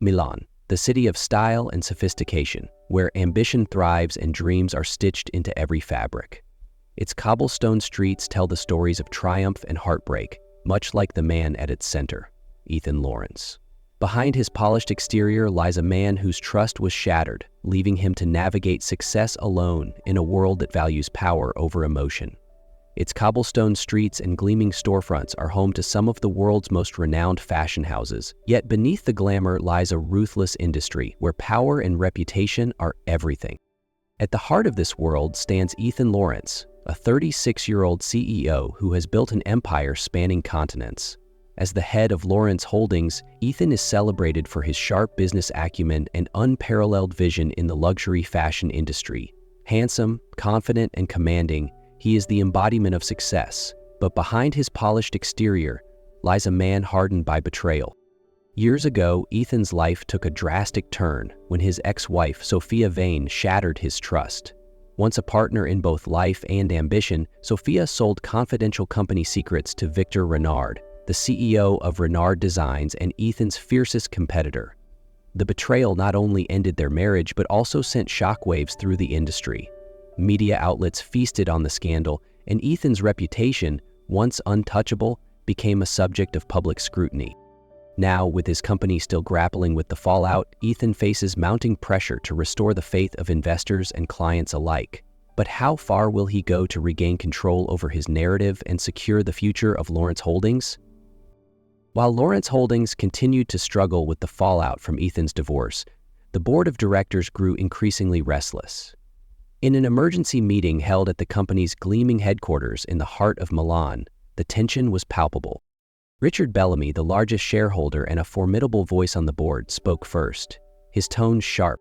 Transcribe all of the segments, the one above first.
Milan, the city of style and sophistication, where ambition thrives and dreams are stitched into every fabric. Its cobblestone streets tell the stories of triumph and heartbreak, much like the man at its center, Ethan Lorrence. Behind his polished exterior lies a man whose trust was shattered, leaving him to navigate success alone in a world that values power over emotion. Its cobblestone streets and gleaming storefronts are home to some of the world's most renowned fashion houses. Yet beneath the glamour lies a ruthless industry where power and reputation are everything. At the heart of this world stands Ethan Lorrence, a 36-year-old CEO who has built an empire spanning continents. As the head of Lorrence Holdings, Ethan is celebrated for his sharp business acumen and unparalleled vision in the luxury fashion industry. Handsome, confident, and commanding, he is the embodiment of success, but behind his polished exterior lies a man hardened by betrayal. Years ago, Ethan's life took a drastic turn when his ex-wife, Sophia Vane, shattered his trust. Once a partner in both life and ambition, Sophia sold confidential company secrets to Victor Renard, the CEO of Renard Designs and Ethan's fiercest competitor. The betrayal not only ended their marriage but also sent shockwaves through the industry. Media outlets feasted on the scandal, and Ethan's reputation, once untouchable, became a subject of public scrutiny. Now, with his company still grappling with the fallout, Ethan faces mounting pressure to restore the faith of investors and clients alike. But how far will he go to regain control over his narrative and secure the future of Lorrence Holdings? While Lorrence Holdings continued to struggle with the fallout from Ethan's divorce, the board of directors grew increasingly restless. In an emergency meeting held at the company's gleaming headquarters in the heart of Milan, the tension was palpable. Richard Bellamy, the largest shareholder and a formidable voice on the board, spoke first, his tone sharp.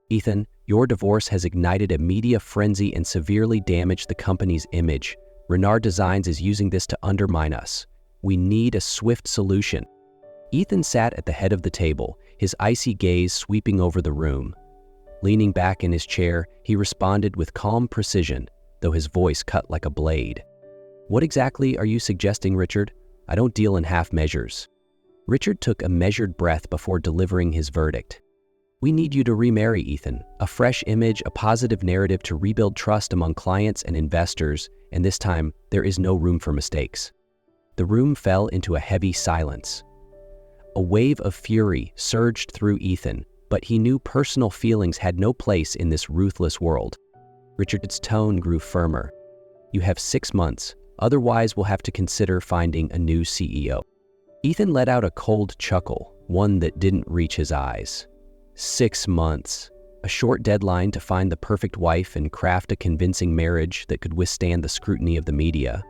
"Ethan, your divorce has ignited a media frenzy and severely damaged the company's image. Renard Designs is using this to undermine us. We need a swift solution." Ethan sat at the head of the table, his icy gaze sweeping over the room. Leaning back in his chair, he responded with calm precision, though his voice cut like a blade. "What exactly are you suggesting, Richard? I don't deal in half measures." Richard took a measured breath before delivering his verdict. "We need you to remarry Ethan, a fresh image, a positive narrative to rebuild trust among clients and investors, and this time, there is no room for mistakes." The room fell into a heavy silence. A wave of fury surged through Ethan, but he knew personal feelings had no place in this ruthless world. Richard's tone grew firmer. "You have 6 months, otherwise we'll have to consider finding a new CEO." Ethan let out a cold chuckle, one that didn't reach his eyes. 6 months, a short deadline to find the perfect wife and craft a convincing marriage that could withstand the scrutiny of the media.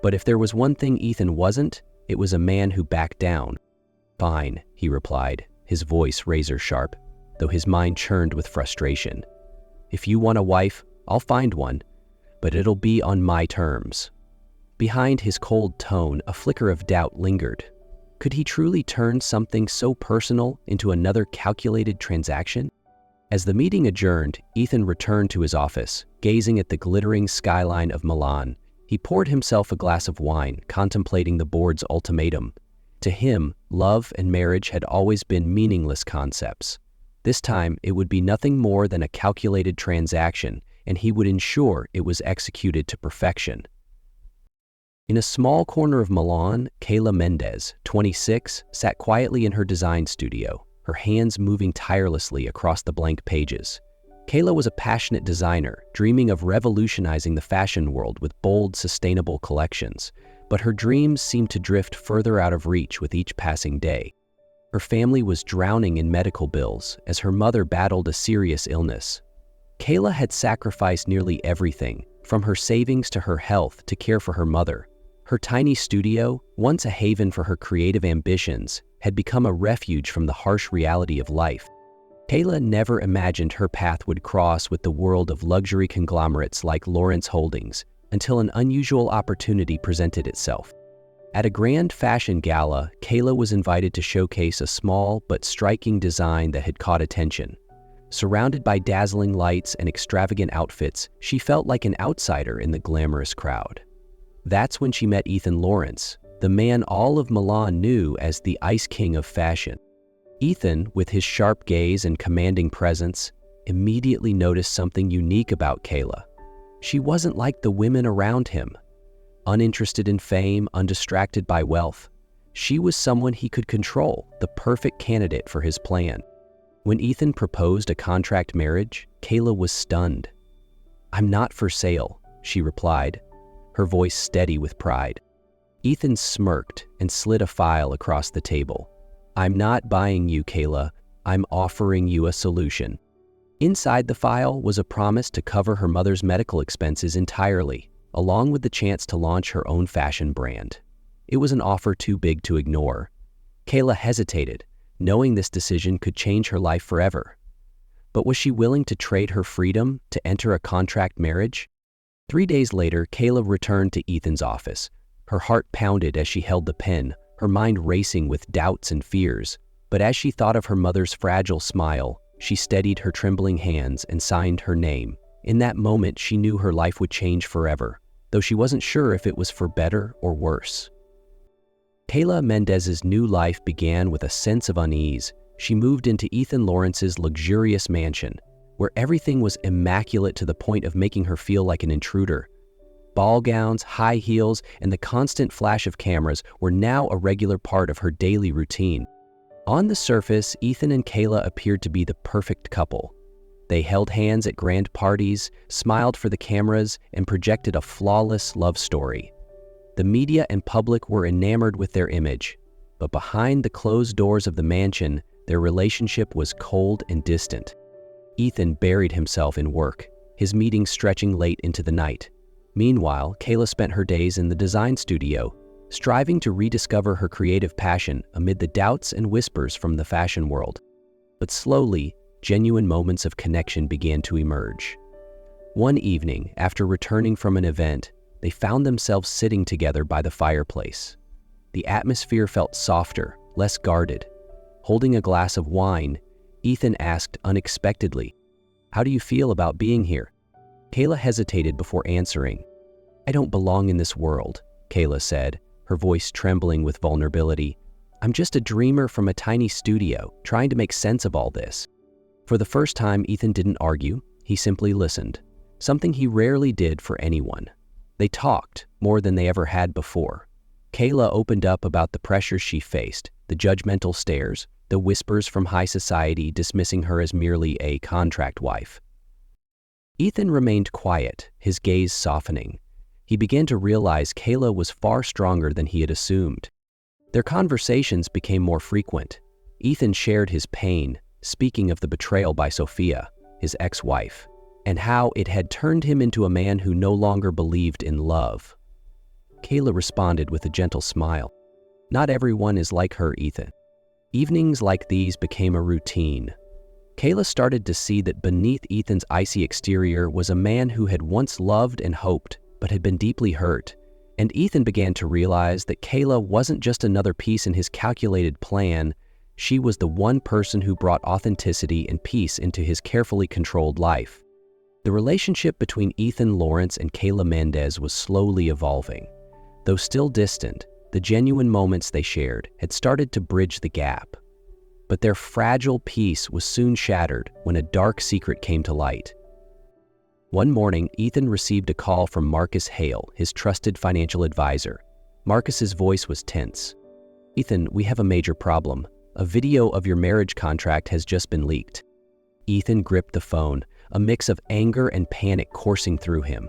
But if there was one thing Ethan wasn't, it was a man who backed down. "Fine," he replied, his voice razor sharp, though his mind churned with frustration. "If you want a wife, I'll find one, but it'll be on my terms." Behind his cold tone, a flicker of doubt lingered. Could he truly turn something so personal into another calculated transaction? As the meeting adjourned, Ethan returned to his office, gazing at the glittering skyline of Milan. He poured himself a glass of wine, contemplating the board's ultimatum. To him, love and marriage had always been meaningless concepts. This time, it would be nothing more than a calculated transaction, and he would ensure it was executed to perfection. In a small corner of Milan, Kayla Mendez, 26, sat quietly in her design studio, her hands moving tirelessly across the blank pages. Kayla was a passionate designer, dreaming of revolutionizing the fashion world with bold, sustainable collections, but her dreams seemed to drift further out of reach with each passing day. Her family was drowning in medical bills as her mother battled a serious illness. Kayla had sacrificed nearly everything, from her savings to her health, to care for her mother. Her tiny studio, once a haven for her creative ambitions, had become a refuge from the harsh reality of life. Kayla never imagined her path would cross with the world of luxury conglomerates like Lorrence Holdings until an unusual opportunity presented itself. At a grand fashion gala, Kayla was invited to showcase a small but striking design that had caught attention. Surrounded by dazzling lights and extravagant outfits, she felt like an outsider in the glamorous crowd. That's when she met Ethan Lorrence, the man all of Milan knew as the Ice King of fashion. Ethan, with his sharp gaze and commanding presence, immediately noticed something unique about Kayla. She wasn't like the women around him. Uninterested in fame, undistracted by wealth, she was someone he could control, the perfect candidate for his plan. When Ethan proposed a contract marriage, Kayla was stunned. "I'm not for sale," she replied, her voice steady with pride. Ethan smirked and slid a file across the table. "I'm not buying you, Kayla. I'm offering you a solution." Inside the file was a promise to cover her mother's medical expenses entirely, along with the chance to launch her own fashion brand. It was an offer too big to ignore. Kayla hesitated, knowing this decision could change her life forever. But was she willing to trade her freedom to enter a contract marriage? 3 days later, Kayla returned to Ethan's office. Her heart pounded as she held the pen, her mind racing with doubts and fears. But as she thought of her mother's fragile smile, she steadied her trembling hands and signed her name. In that moment, she knew her life would change forever, though she wasn't sure if it was for better or worse. Kayla Mendez's new life began with a sense of unease. She moved into Ethan Lawrence's luxurious mansion, where everything was immaculate to the point of making her feel like an intruder. Ball gowns, high heels, and the constant flash of cameras were now a regular part of her daily routine. On the surface, Ethan and Kayla appeared to be the perfect couple. They held hands at grand parties, smiled for the cameras, and projected a flawless love story. The media and public were enamored with their image, but behind the closed doors of the mansion, their relationship was cold and distant. Ethan buried himself in work, his meetings stretching late into the night. Meanwhile, Kayla spent her days in the design studio, striving to rediscover her creative passion amid the doubts and whispers from the fashion world. But slowly, genuine moments of connection began to emerge. One evening, after returning from an event, they found themselves sitting together by the fireplace. The atmosphere felt softer, less guarded. Holding a glass of wine, Ethan asked unexpectedly, "How do you feel about being here?" Kayla hesitated before answering. "I don't belong in this world," Kayla said, her voice trembling with vulnerability. "I'm just a dreamer from a tiny studio, trying to make sense of all this." For the first time, Ethan didn't argue, he simply listened, something he rarely did for anyone. They talked, more than they ever had before. Kayla opened up about the pressures she faced, the judgmental stares, the whispers from high society dismissing her as merely a contract wife. Ethan remained quiet, his gaze softening. He began to realize Kayla was far stronger than he had assumed. Their conversations became more frequent. Ethan shared his pain, speaking of the betrayal by Sophia, his ex-wife, and how it had turned him into a man who no longer believed in love. Kayla responded with a gentle smile. "Not everyone is like her, Ethan." Evenings like these became a routine. Kayla started to see that beneath Ethan's icy exterior was a man who had once loved and hoped, but had been deeply hurt. And Ethan began to realize that Kayla wasn't just another piece in his calculated plan. She was the one person who brought authenticity and peace into his carefully controlled life. The relationship between Ethan Lawrence and Kayla Mendez was slowly evolving. Though still distant, the genuine moments they shared had started to bridge the gap. But their fragile peace was soon shattered when a dark secret came to light. One morning, Ethan received a call from Marcus Hale, his trusted financial advisor. Marcus's voice was tense. "Ethan, we have a major problem. A video of your marriage contract has just been leaked." Ethan gripped the phone, a mix of anger and panic coursing through him.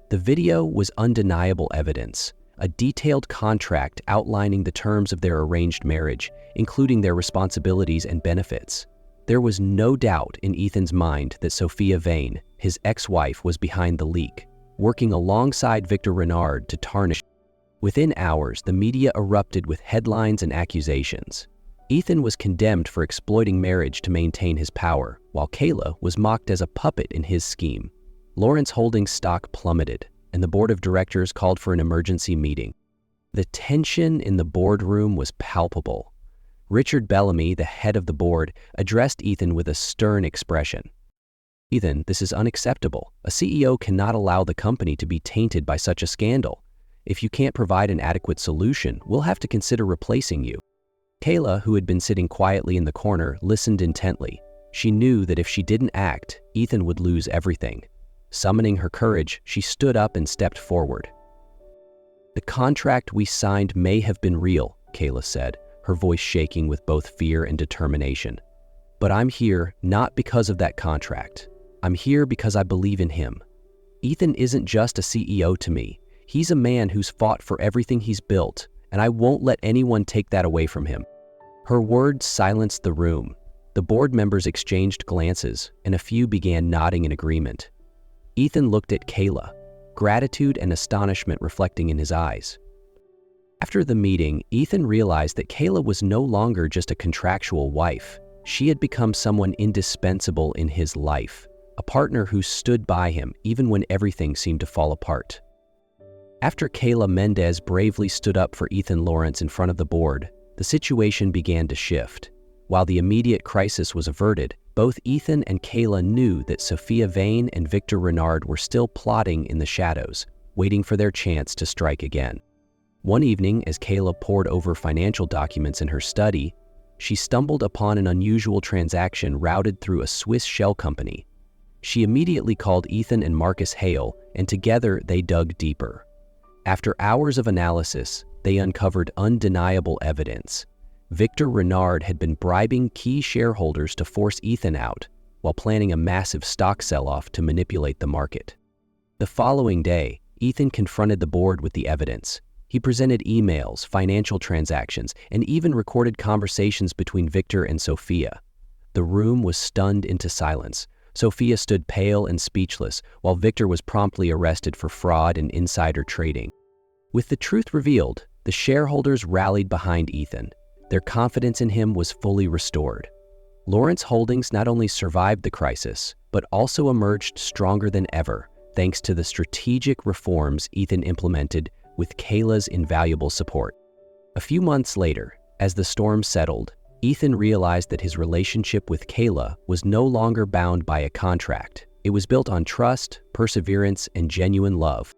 The video was undeniable evidence, a detailed contract outlining the terms of their arranged marriage, including their responsibilities and benefits. There was no doubt in Ethan's mind that Sophia Vane, his ex-wife, was behind the leak, working alongside Victor Renard to tarnish. Within hours, the media erupted with headlines and accusations. Ethan was condemned for exploiting marriage to maintain his power, while Kayla was mocked as a puppet in his scheme. Lawrence Holdings stock plummeted, and the board of directors called for an emergency meeting. The tension in the boardroom was palpable. Richard Bellamy, the head of the board, addressed Ethan with a stern expression. "Ethan, this is unacceptable. A CEO cannot allow the company to be tainted by such a scandal. If you can't provide an adequate solution, we'll have to consider replacing you." Kayla, who had been sitting quietly in the corner, listened intently. She knew that if she didn't act, Ethan would lose everything. Summoning her courage, she stood up and stepped forward. "The contract we signed may have been real," Kayla said, her voice shaking with both fear and determination. "But I'm here not because of that contract. I'm here because I believe in him. Ethan isn't just a CEO to me. He's a man who's fought for everything he's built, and I won't let anyone take that away from him." Her words silenced the room. The board members exchanged glances, and a few began nodding in agreement. Ethan looked at Kayla, gratitude and astonishment reflecting in his eyes. After the meeting, Ethan realized that Kayla was no longer just a contractual wife. She had become someone indispensable in his life, a partner who stood by him even when everything seemed to fall apart. After Kayla Mendez bravely stood up for Ethan Lorrence in front of the board, the situation began to shift. While the immediate crisis was averted, both Ethan and Kayla knew that Sophia Vane and Victor Renard were still plotting in the shadows, waiting for their chance to strike again. One evening, as Kayla pored over financial documents in her study, she stumbled upon an unusual transaction routed through a Swiss shell company. She immediately called Ethan and Marcus Hale, and together they dug deeper. After hours of analysis, they uncovered undeniable evidence. Victor Renard had been bribing key shareholders to force Ethan out, while planning a massive stock sell-off to manipulate the market. The following day, Ethan confronted the board with the evidence. He presented emails, financial transactions, and even recorded conversations between Victor and Sophia. The room was stunned into silence. Sophia stood pale and speechless, while Victor was promptly arrested for fraud and insider trading. With the truth revealed, the shareholders rallied behind Ethan. Their confidence in him was fully restored. Lorrence Holdings not only survived the crisis, but also emerged stronger than ever, thanks to the strategic reforms Ethan implemented with Kayla's invaluable support. A few months later, as the storm settled, Ethan realized that his relationship with Kayla was no longer bound by a contract. It was built on trust, perseverance, and genuine love.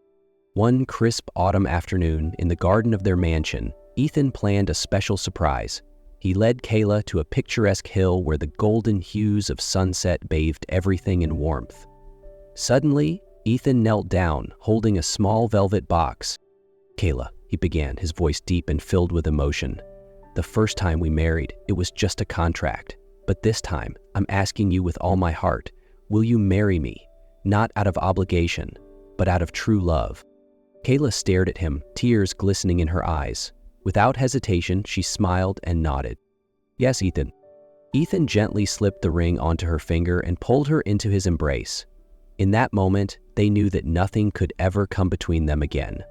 One crisp autumn afternoon in the garden of their mansion, Ethan planned a special surprise. He led Kayla to a picturesque hill where the golden hues of sunset bathed everything in warmth. Suddenly, Ethan knelt down, holding a small velvet box. "Kayla," he began, his voice deep and filled with emotion. "The first time we married, it was just a contract. But this time, I'm asking you with all my heart, will you marry me? Not out of obligation, but out of true love." Kayla stared at him, tears glistening in her eyes. Without hesitation, she smiled and nodded. "Yes, Ethan." Ethan gently slipped the ring onto her finger and pulled her into his embrace. In that moment, they knew that nothing could ever come between them again.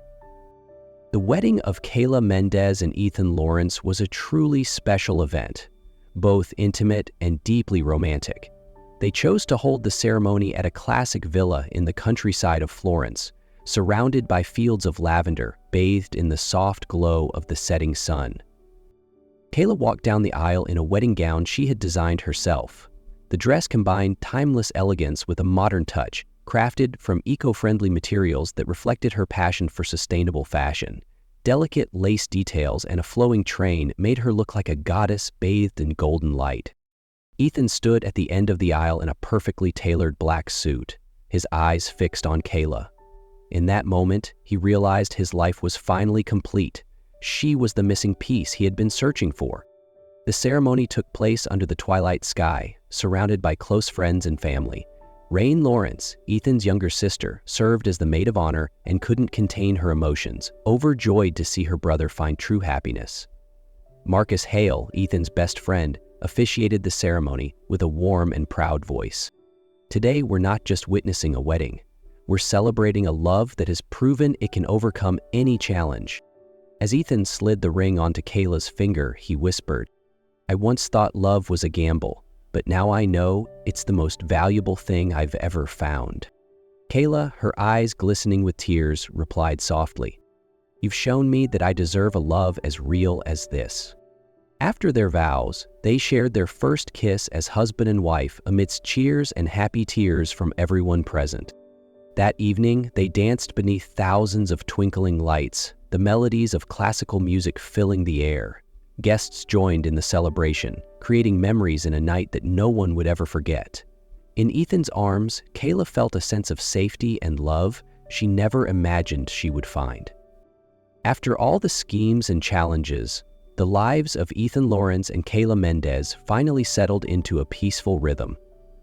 The wedding of Kayla Mendez and Ethan Lorrence was a truly special event, both intimate and deeply romantic. They chose to hold the ceremony at a classic villa in the countryside of Florence, surrounded by fields of lavender, bathed in the soft glow of the setting sun. Kayla walked down the aisle in a wedding gown she had designed herself. The dress combined timeless elegance with a modern touch, crafted from eco-friendly materials that reflected her passion for sustainable fashion. Delicate lace details and a flowing train made her look like a goddess bathed in golden light. Ethan stood at the end of the aisle in a perfectly tailored black suit, his eyes fixed on Kayla. In that moment, he realized his life was finally complete. She was the missing piece he had been searching for. The ceremony took place under the twilight sky, surrounded by close friends and family. Rain Lorrence, Ethan's younger sister, served as the maid of honor and couldn't contain her emotions, overjoyed to see her brother find true happiness. Marcus Hale, Ethan's best friend, officiated the ceremony with a warm and proud voice. Today, we're not just witnessing a wedding. We're celebrating a love that has proven it can overcome any challenge. As Ethan slid the ring onto Kayla's finger, he whispered, "I once thought love was a gamble, but now I know it's the most valuable thing I've ever found." Kayla, her eyes glistening with tears, replied softly, "You've shown me that I deserve a love as real as this." After their vows, they shared their first kiss as husband and wife amidst cheers and happy tears from everyone present. That evening, they danced beneath thousands of twinkling lights, the melodies of classical music filling the air. Guests joined in the celebration, creating memories in a night that no one would ever forget. In Ethan's arms, Kayla felt a sense of safety and love she never imagined she would find. After all the schemes and challenges, the lives of Ethan Lorrence and Kayla Mendez finally settled into a peaceful rhythm.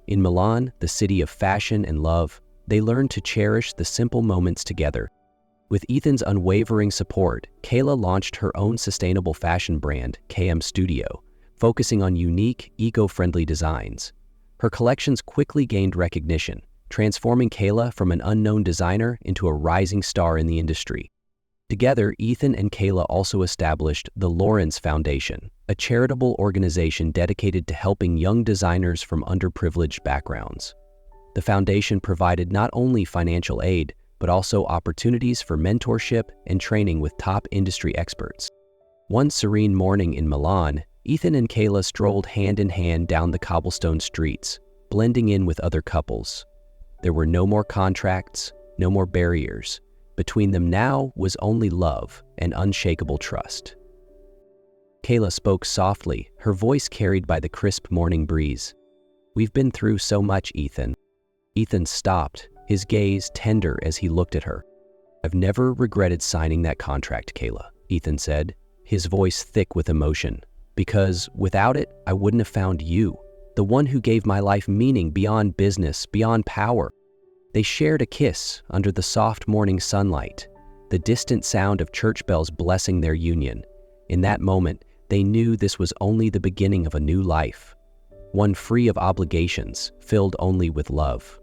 In Milan, the city of fashion and love, they learned to cherish the simple moments together. With Ethan's unwavering support, Kayla launched her own sustainable fashion brand, KM Studio, focusing on unique, eco-friendly designs. Her collections quickly gained recognition, transforming Kayla from an unknown designer into a rising star in the industry. Together, Ethan and Kayla also established the Lorrence Foundation, a charitable organization dedicated to helping young designers from underprivileged backgrounds. The foundation provided not only financial aid, but also opportunities for mentorship and training with top industry experts. One serene morning in Milan, Ethan and Kayla strolled hand in hand down the cobblestone streets, blending in with other couples. There were no more contracts, no more barriers. Between them now was only love and unshakable trust. Kayla spoke softly, her voice carried by the crisp morning breeze. "We've been through so much, Ethan." Ethan stopped, his gaze tender as he looked at her. "I've never regretted signing that contract, Kayla," Ethan said, his voice thick with emotion. "Because without it, I wouldn't have found you, the one who gave my life meaning beyond business, beyond power." They shared a kiss under the soft morning sunlight, the distant sound of church bells blessing their union. In that moment, they knew this was only the beginning of a new life, one free of obligations, filled only with love.